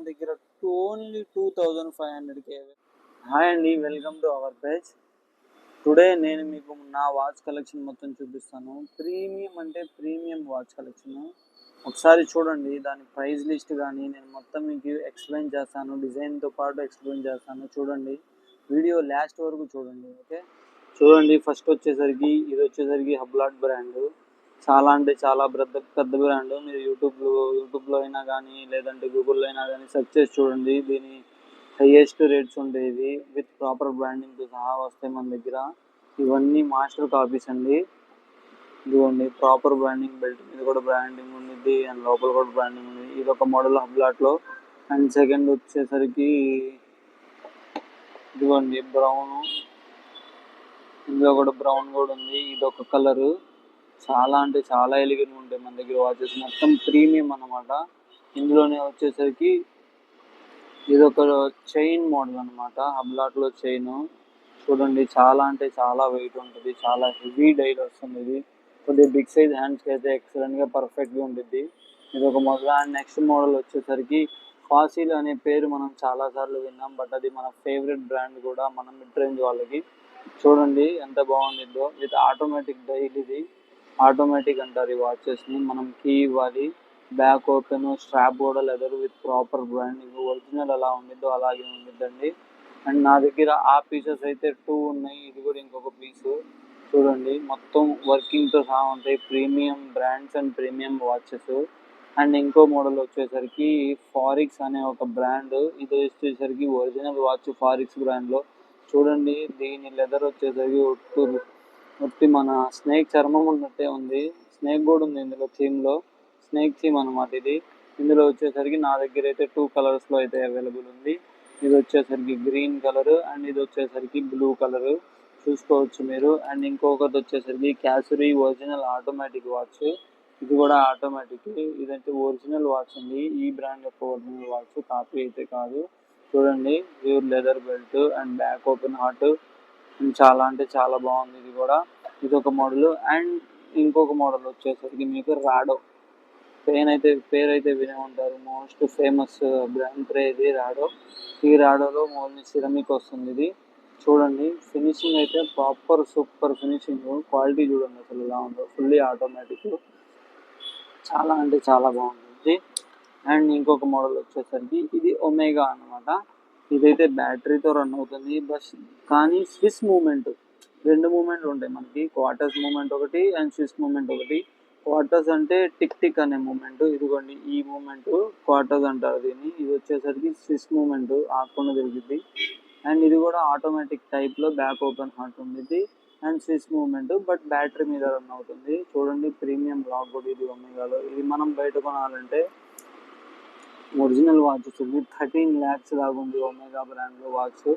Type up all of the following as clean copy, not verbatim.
దగ్గర only 2500కే. Hi అండి, welcome to our page. Today నేను మీకు నా వాచ్ కలెక్షన్ మొత్తం చూపిస్తాను. ప్రీమియం అంటే ప్రీమియం వాచ్ కలెక్షన్. ఒకసారి చూడండి, దాని ప్రైస్ లిస్ట్ కానీ నేను మొత్తం మీకు ఎక్స్ప్లెయిన్ చేస్తాను. డిజైన్తో పాటు ఎక్స్ప్లెయిన్ చేస్తాను. చూడండి, వీడియో లాస్ట్ వరకు చూడండి. ఓకే, చూడండి. ఫస్ట్ వచ్చేసరికి ఇది వచ్చేసరికి హబ్లాట్ బ్రాండ్. చాలా అంటే చాలా పెద్ద బ్రాండ్. మీరు యూట్యూబ్లో అయినా కానీ లేదంటే గూగుల్లో అయినా కానీ సెర్చ్ చేసి చూడండి. దీని హైయెస్ట్ రేట్స్ ఉండేవి విత్ ప్రాపర్ బ్రాండింగ్తో సహా వస్తాయి మన దగ్గర. ఇవన్నీ మాస్టర్ కాపీస్ అండి. ఇదిగోండి, ప్రాపర్ బ్రాండింగ్ బెల్ట్ మీద కూడా బ్రాండింగ్ ఉంది అండ్ లోపల కూడా బ్రాండింగ్ ఉంది. ఇది ఒక మోడల్ హబ్లాట్లో. అండ్ సెకండ్ వచ్చేసరికి ఇదిగోండి బ్రౌన్. ఇందులో కూడా బ్రౌన్ కూడా ఉంది. ఇది ఒక కలరు. చాలా అంటే చాలా ఎలిగెంట్ ఉంటాయి మన దగ్గర వాచెస్. మొత్తం ప్రీమియం అన్నమాట. ఇందులోనే వచ్చేసరికి ఇది ఒక చైన్ మోడల్ అనమాట. హబ్లాట్లో చైన్ చూడండి, చాలా అంటే చాలా వెయిట్ ఉంటుంది. చాలా హెవీ డైల్ వస్తుంది. ఇది కొద్దిగా బిగ్ సైజ్ హ్యాండ్స్కి అయితే ఎక్సలెంట్గా పర్ఫెక్ట్గా ఉంటుంది. ఇది ఒక మోడల్. అండ్ నెక్స్ట్ మోడల్ వచ్చేసరికి ఫాసిల్ అనే పేరు మనం చాలాసార్లు విన్నాం, బట్ అది మన ఫేవరెట్ బ్రాండ్ కూడా మన మిడ్ రేంజ్ వాళ్ళకి. చూడండి ఎంత బాగుంటుందో. With automatic dial. ఇది ఆటోమేటిక్ అంటారు ఈ వాచెస్ని. మనం కీ ఇవ్వాలి, బ్యాక్ ఓపెన్, స్ట్రాప్ కూడా leather with proper branding. Original ఎలా ఉండిద్దో అలాగే ఉండిద్దండి. అండ్ నా దగ్గర ఆ పీసెస్ అయితే 2 ఉన్నాయి. ఇది కూడా ఇంకొక పీసు. చూడండి, మొత్తం వర్కింగ్తో సహా ఉంటాయి. Premium brands and premium watches. And ఇంకో మోడల్ వచ్చేసరికి ఫారిక్స్ అనే ఒక బ్రాండ్. ఇది వచ్చేసరికి ఒరిజినల్ వాచ్ ఫారిక్స్ బ్రాండ్లో. చూడండి, దీని లెదర్ వచ్చేసరికి ఒట్టి మన స్నేక్ చర్మం ఉన్నట్టే ఉంది. స్నేక్ కూడా ఉంది ఇందులో థీమ్లో. స్నేక్ థీమ్ అనమాట ఇది. ఇందులో వచ్చేసరికి నా దగ్గర అయితే 2 కలర్స్లో అయితే అవైలబుల్ ఉంది. ఇది వచ్చేసరికి గ్రీన్ కలర్ అండ్ ఇది వచ్చేసరికి బ్లూ కలర్ చూసుకోవచ్చు మీరు. అండ్ ఇంకొకటి వచ్చేసరికి క్యాసరీ ఒరిజినల్ ఆటోమేటిక్ వాచ్. ఇది కూడా ఆటోమేటిక్. ఇదంటే ఒరిజినల్ వాచ్ అండి. ఈ బ్రాండ్ యొక్క ఒరిజినల్ వాచ్, కాపీ అయితే కాదు. చూడండి, pure leather belt and back open heart. చాలా అంటే చాలా బాగుంది ఇది కూడా. ఇది ఒక మోడల్. అండ్ ఇంకొక మోడల్ వచ్చేసరికి మీకు రాడో. పేరు అయితే వినే ఉంటారు. మోస్ట్ ఫేమస్ బ్రాండ్ ఇది రాడో. ఈ రాడోలో ఓన్లీ సిరమిక్ వస్తుంది ఇది. చూడండి, ఫినిషింగ్ అయితే ప్రాపర్ సూపర్ ఫినిషింగ్. క్వాలిటీ చూడండి అసలు ఎలా ఉందో. Fully automatic. చాలా అంటే చాలా బాగుంటుంది. అండ్ ఇంకొక మోడల్ వచ్చేసరికి ఇది ఒమేగా అనమాట. ఇదైతే బ్యాటరీతో రన్ అవుతుంది. బస్ కానీ స్విస్ మూమెంట్, 2 మూమెంట్లు ఉంటాయి మనకి. క్వార్టర్స్ మూమెంట్ ఒకటి అండ్ స్విస్ మూమెంట్ ఒకటి. క్వార్టర్స్ అంటే టిక్ టిక్ అనే మూమెంట్. ఇదిగోండి ఈ మూమెంట్ క్వార్టర్స్ అంటారు దీన్ని. ఇది వచ్చేసరికి స్విస్ మూమెంట్, ఆకుండా తిరిగిద్ది. అండ్ ఇది కూడా ఆటోమేటిక్ టైప్లో బ్యాక్ ఓపెన్ హార్ట్ ఉంది and Swiss movement, but battery మీద రన్ అవుతుంది. చూడండి, ప్రీమియం లాక్ కూడా ఇది ఒమేగాలో. ఇది మనం బయట కొనాలంటే ఒరిజినల్ వాచ్ వచ్చేసి 13 lakhs దాకా ఉంది ఒమేగా బ్రాండ్లో వాచ్.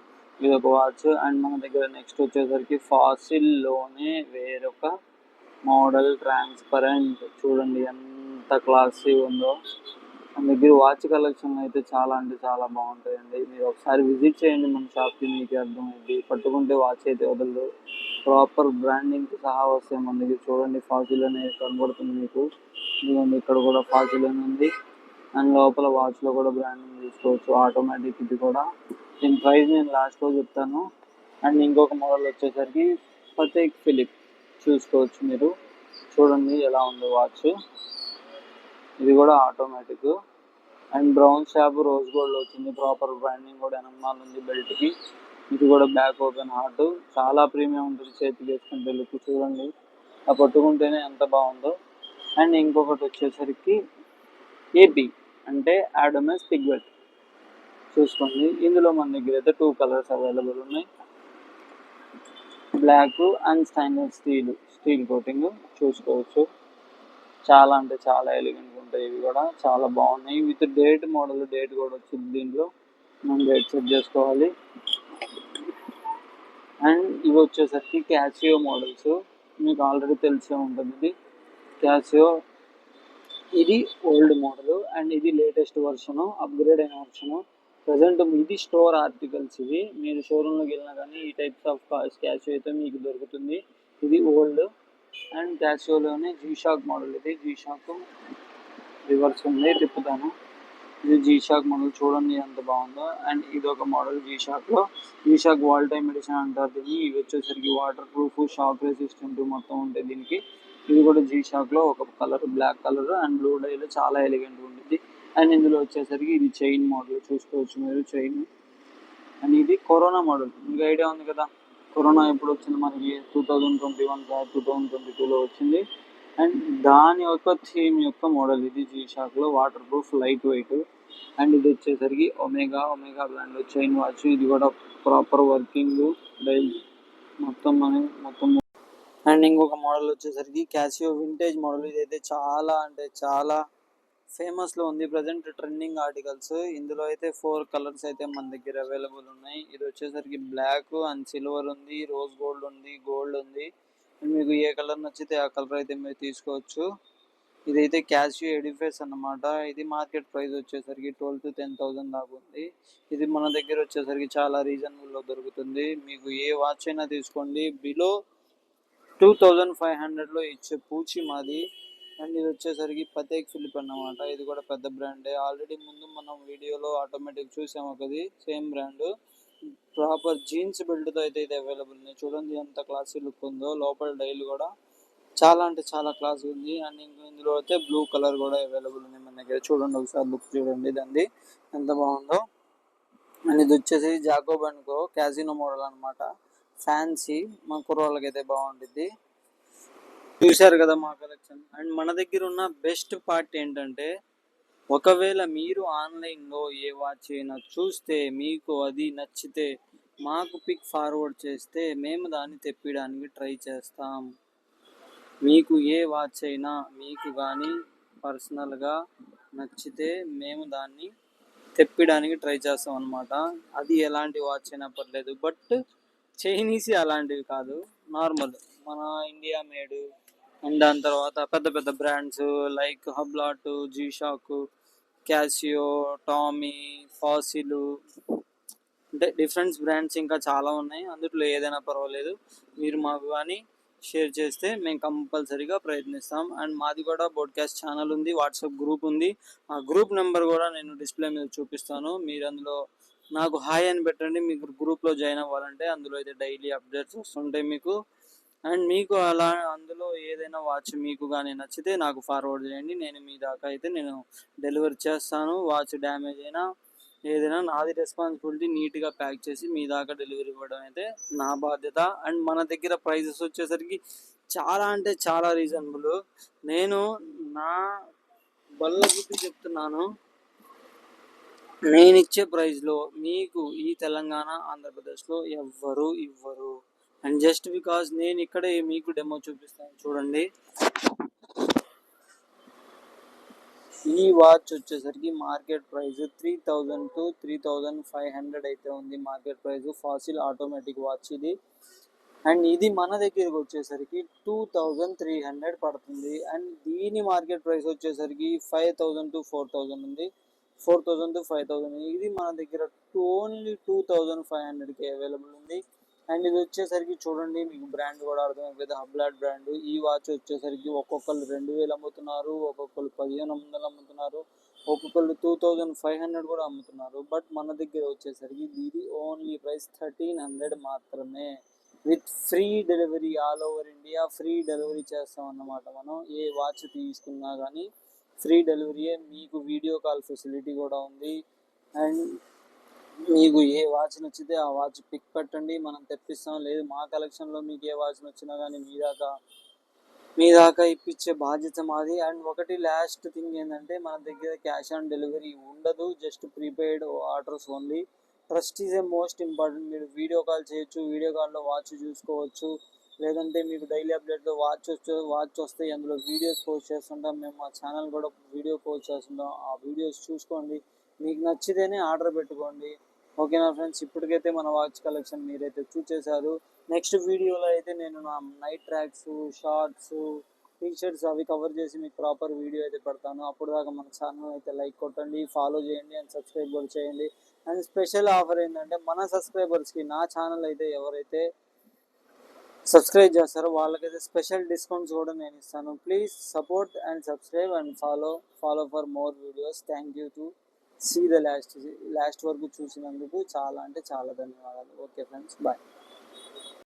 ఇది ఒక వాచ్. అండ్ మన దగ్గర నెక్స్ట్ వచ్చేసరికి ఫాసిల్లోనే వేరొక మోడల్ ట్రాన్స్పరెంట్. చూడండి ఎంత క్లాసీ ఉందో. మన దగ్గర వాచ్ కలెక్షన్ అయితే చాలా అంటే చాలా బాగుంటాయండి. మీరు ఒకసారి విజిట్ చేయండి మన షాప్కి, మీకు అర్థమైంది. పట్టుకుంటే వాచ్ అయితే వదలదు. ప్రాపర్ బ్రాండింగ్కి సహా వస్తాయి మన దగ్గర. చూడండి, ఫాసిల్ అనేది కనబడుతుంది మీకు. ఇదిగోండి, ఇక్కడ కూడా ఫాసిల్ అని ఉంది. అండ్ లోపల వాచ్లో కూడా బ్రాండింగ్ చూసుకోవచ్చు, ఆటోమేటిక్. ఇది కూడా దీని ప్రైస్ నేను లాస్ట్లో చెప్తాను. అండ్ ఇంకొక మోడల్ వచ్చేసరికి పతేక్ ఫిలిప్ చూసుకోవచ్చు మీరు. చూడండి ఎలా ఉంది వాచ్. ఇది కూడా automatic. And brown shop rose gold వచ్చింది. ప్రాపర్ బ్రాండింగ్ కూడా ఎనమాల్ ఉంది బెల్ట్కి. ఇది కూడా బ్యాక్ ఓపెన్ హార్ట్. చాలా ప్రీమియం ఉంటుంది. చేతికి వేసుకుంటే లుక్ చూడండి, ఆ పట్టుకుంటేనే ఎంత బాగుందో. అండ్ ఇంకొకటి వచ్చేసరికి ఏపీ అంటే ఆడమస్ పిగ్వెట్ చూసుకోండి. ఇందులో మన దగ్గర అయితే 2 కలర్స్ అవైలబుల్ ఉన్నాయి. Black and stainless steel coating చూసుకోవచ్చు. చాలా అంటే చాలా ఎలిగెంట్గా ఉంటాయి. ఇవి కూడా చాలా బాగున్నాయి. విత్ డేట్ మోడల్, డేట్ కూడా వచ్చింది దీంట్లో. మనం డేట్ సెట్ చేసుకోవాలి. అండ్ ఇవి వచ్చేసరికి క్యాసియో మోడల్స్. మీకు ఆల్రెడీ తెలిసే ఉంటుంది. ఇది క్యాసియో. ఇది ఓల్డ్ మోడల్ అండ్ ఇది లేటెస్ట్ వర్షను, అప్గ్రేడ్ అయిన వర్షను. ప్రజెంట్ ఇది స్టోర్ ఆర్టికల్స్. ఇవి మీరు షోరూమ్లోకి వెళ్ళినా కానీ ఈ టైప్స్ ఆఫ్ క్యాసియో అయితే మీకు దొరుకుతుంది. ఇది ఓల్డ్. అండ్ క్యాసియోలోనే జీ షాక్ మోడల్. ఇది జీ షాక్ రివర్స్ ఉంది, తిప్పుతాను. ఇది జీ షాక్ మోడల్, చూడండి ఎంత బాగుందో. అండ్ ఇది ఒక మోడల్ జీ షాక్లో, G shock wall time edition అంటారు దీన్ని. ఇవి వచ్చేసరికి వాటర్ ప్రూఫ్, షాక్ రెసిస్టెంట్ మొత్తం ఉంటాయి దీనికి. ఇది కూడా జీ షాక్లో ఒక colour black colour and blue డైలో చాలా ఎలిగెంట్ ఉంటుంది. అండ్ ఇందులో వచ్చేసరికి ఇది చైన్ మోడల్ చూసుకోవచ్చు మీరు, చైన్. అండ్ ఇది కరోనా మోడల్, మీకు ఐడియా ఉంది కదా కరోనా ఎప్పుడు వచ్చింది మనకి, 2021 2022లో వచ్చింది. అండ్ దాని యొక్క థీమ్ యొక్క మోడల్ ఇది జీ షాక్లో, waterproof, lightweight. And ఇది వచ్చేసరికి ఒమేగా బ్రాండ్ చైన్ వాచ్. ఇది కూడా ప్రాపర్ వర్కింగ్ డైల్ మొత్తం మొత్తం. అండ్ ఇంకొక మోడల్ వచ్చేసరికి క్యాసియో వింటేజ్ మోడల్. ఇదైతే చాలా అంటే చాలా ఫేమస్లో ఉంది ప్రజెంట్, ట్రెండింగ్ ఆర్టికల్స్. ఇందులో అయితే 4 కలర్స్ అయితే మన దగ్గర అవైలబుల్ ఉన్నాయి. ఇది వచ్చేసరికి బ్లాక్ అండ్ సిల్వర్ ఉంది, రోజ్ గోల్డ్ ఉంది, గోల్డ్ ఉంది. మీకు ఏ కలర్ నచ్చితే ఆ కలర్ అయితే మీరు తీసుకోవచ్చు. ఇదైతే క్యాషియో ఎడిఫైస్ అన్నమాట. ఇది మార్కెట్ ప్రైస్ వచ్చేసరికి 12 to 10,000 దాకా ఉంది. ఇది మన దగ్గర వచ్చేసరికి చాలా రీజనబుల్లో దొరుకుతుంది. మీకు ఏ వాచ్ అయినా తీసుకోండి, బిలో 2500లో ఇచ్చే పూచి మాది. అండ్ ఇది వచ్చేసరికి పతేక్ ఫిలిప్ అన్నమాట. ఇది కూడా పెద్ద బ్రాండే. ఆల్రెడీ ముందు మనం వీడియోలో ఆటోమేటిక్ చూసాము ఒకది, సేమ్ బ్రాండ్. ప్రాపర్ జీన్స్ బెల్ట్తో అయితే ఇది అవైలబుల్ ఉంది. చూడండి ఎంత క్లాసీ లుక్ ఉందో. లోపల డైల్ కూడా చాలా అంటే చాలా క్లాస్ ఉంది. అండ్ ఇందులో అయితే బ్లూ కలర్ కూడా అవైలబుల్ ఉంది మన దగ్గర. చూడండి ఒకసారి లుక్ చూడండి దాన్ని ఎంత బాగుందో. అండ్ ఇది వచ్చేసి Jacob and co casino model అనమాట. ఫ్యాన్సీ మా కుర్రోళ్ళకి అయితే బాగుంటుంది. చూశారు కదా మా కలెక్షన్. అండ్ మన దగ్గర ఉన్న బెస్ట్ పార్ట్ ఏంటంటే, ఒకవేళ మీరు ఆన్లైన్లో ఏ వాచ్ అయినా చూస్తే మీకు అది నచ్చితే మాకు పిక్ ఫార్వర్డ్ చేస్తే మేము దాన్ని తెప్పించడానికి ట్రై చేస్తాం. మీకు ఏ వాచ్ అయినా మీకు కానీ పర్సనల్గా నచ్చితే మేము దాన్ని తెప్పించడానికి ట్రై చేస్తాం అనమాట. అది ఎలాంటి వాచ్ అయినా పర్లేదు, బట్ చైనీస్ అలాంటివి కాదు, నార్మల్ మన ఇండియా మేడ్. అండ్ దాని తర్వాత పెద్ద పెద్ద brands like Hublot, G shock, Casio, Tommy, Fossil, అంటే డిఫరెంట్ బ్రాండ్స్ ఇంకా చాలా ఉన్నాయి. అందులో ఏదైనా పర్వాలేదు, మీరు మాకు కానీ షేర్ చేస్తే మేము కంపల్సరీగా ప్రయత్నిస్తాం. అండ్ మాది కూడా పోడ్కాస్ట్ ఛానల్ ఉంది, వాట్సాప్ గ్రూప్ ఉంది. ఆ గ్రూప్ నెంబర్ కూడా నేను డిస్ప్లే మీద చూపిస్తాను. మీరు అందులో నాకు హాయ్ అని పెట్టండి. మీకు గ్రూప్లో జాయిన్ అవ్వాలంటే అందులో అయితే డైలీ అప్డేట్స్ వస్తుంటాయి మీకు. అండ్ మీకు అలా అందులో ఏదైనా వాచ్ మీకు కానీ నచ్చితే నాకు ఫార్వర్డ్ చేయండి. నేను మీ దాకా అయితే నేను డెలివరీ చేస్తాను. వాచ్ డ్యామేజ్ అయినా ఏదైనా నాది రెస్పాన్సిబిలిటీ, నీట్గా ప్యాక్ చేసి మీ దాకా డెలివరీ ఇవ్వడం అయితే నా బాధ్యత. అండ్ మన దగ్గర ప్రైజెస్ వచ్చేసరికి చాలా అంటే చాలా రీజనబుల్. నేను నా బల్ల గురించి చెప్తున్నాను, నేను ఇచ్చే ప్రైస్లో మీకు ఈ తెలంగాణ ఆంధ్రప్రదేశ్లో ఎవ్వరు ఇవ్వరు. అండ్ జస్ట్ బికాజ్ నేను ఇక్కడే మీకు డెమో చూపిస్తాను చూడండి. ఈ వాచ్ వచ్చేసరికి మార్కెట్ ప్రైస్ 3000 to 3500 అయితే ఉంది market price. Fossil automatic watch ఇది. అండ్ ఇది మన దగ్గరకు వచ్చేసరికి 2300 పడుతుంది. అండ్ దీని మార్కెట్ ప్రైస్ వచ్చేసరికి 5000 to 4000 ఉంది. 4000 to 5000. ఇది మన దగ్గర ఓన్లీ 2500కి అవైలబుల్ ఉంది. అండ్ ఇది వచ్చేసరికి చూడండి, మీకు బ్రాండ్ కూడా అర్థమైపోయింది, హబ్లాట్ బ్రాండ్. ఈ వాచ్ వచ్చేసరికి ఒక్కొక్కరు 2000 అమ్ముతున్నారు, ఒక్కొక్కరు 1500 అమ్ముతున్నారు, ఒక్కొక్కరు 2500 కూడా అమ్ముతున్నారు. బట్ మన దగ్గర వచ్చేసరికి ఇది ఓన్లీ ప్రైస్ 1300 మాత్రమే, with free delivery. All over India free delivery చేస్తాం అన్నమాట. మనం ఏ వాచ్ తీసుకున్నా కానీ ఫ్రీ డెలివరీయే. మీకు వీడియో కాల్ ఫెసిలిటీ కూడా ఉంది. అండ్ మీకు ఏ వాచ్ నచ్చితే ఆ వాచ్ పిక్ పెట్టండి, మనం తెప్పిస్తాం. లేదు మా కలెక్షన్లో మీకు ఏ వాచ్ నచ్చినా కానీ మీ దాకా ఇప్పించే బాధ్యత మాది. అండ్ ఒకటి లాస్ట్ థింగ్ ఏంటంటే, మన దగ్గర క్యాష్ ఆన్ డెలివరీ ఉండదు, just prepaid orders only. Trust is a most important. మీరు వీడియో కాల్ చేయొచ్చు, వీడియో కాల్లో వాచ్ చూసుకోవచ్చు. లేదంటే మీకు డైలీ అప్డేట్లో వాచ్ వస్తే అందులో వీడియోస్ పోస్ట్ చేస్తుంటాం. మేము మా ఛానల్ కూడా వీడియో పోస్ట్ చేస్తుంటాం. ఆ వీడియోస్ చూసుకోండి, మీకు నచ్చితేనే ఆర్డర్ పెట్టుకోండి. ఓకేనా ఫ్రెండ్స్, ఇప్పటికైతే మన వాచ్ కలెక్షన్ మీరైతే చూసేశారు. నెక్స్ట్ వీడియోలో అయితే నేను నా నైట్ ట్రాక్స్, షార్ట్స్, టీషర్ట్స్ అవి కవర్ చేసి మీకు ప్రాపర్ వీడియో అయితే పెడతాను. అప్పుడు దాకా మన ఛానల్ అయితే లైక్ కొట్టండి, ఫాలో చేయండి అండ్ సబ్స్క్రైబ్ కూడా చేయండి. అండ్ స్పెషల్ ఆఫర్ ఏంటంటే, మన సబ్స్క్రైబర్స్కి నా ఛానల్ అయితే ఎవరైతే సబ్స్క్రైబ్ చేస్తారో వాళ్ళకైతే స్పెషల్ డిస్కౌంట్స్ కూడా నేను ఇస్తాను. Please support and subscribe and follow for more videos. Thank you to see the last వరకు చూసినందుకు చాలా అంటే చాలా ధన్యవాదాలు. Okay friends, bye.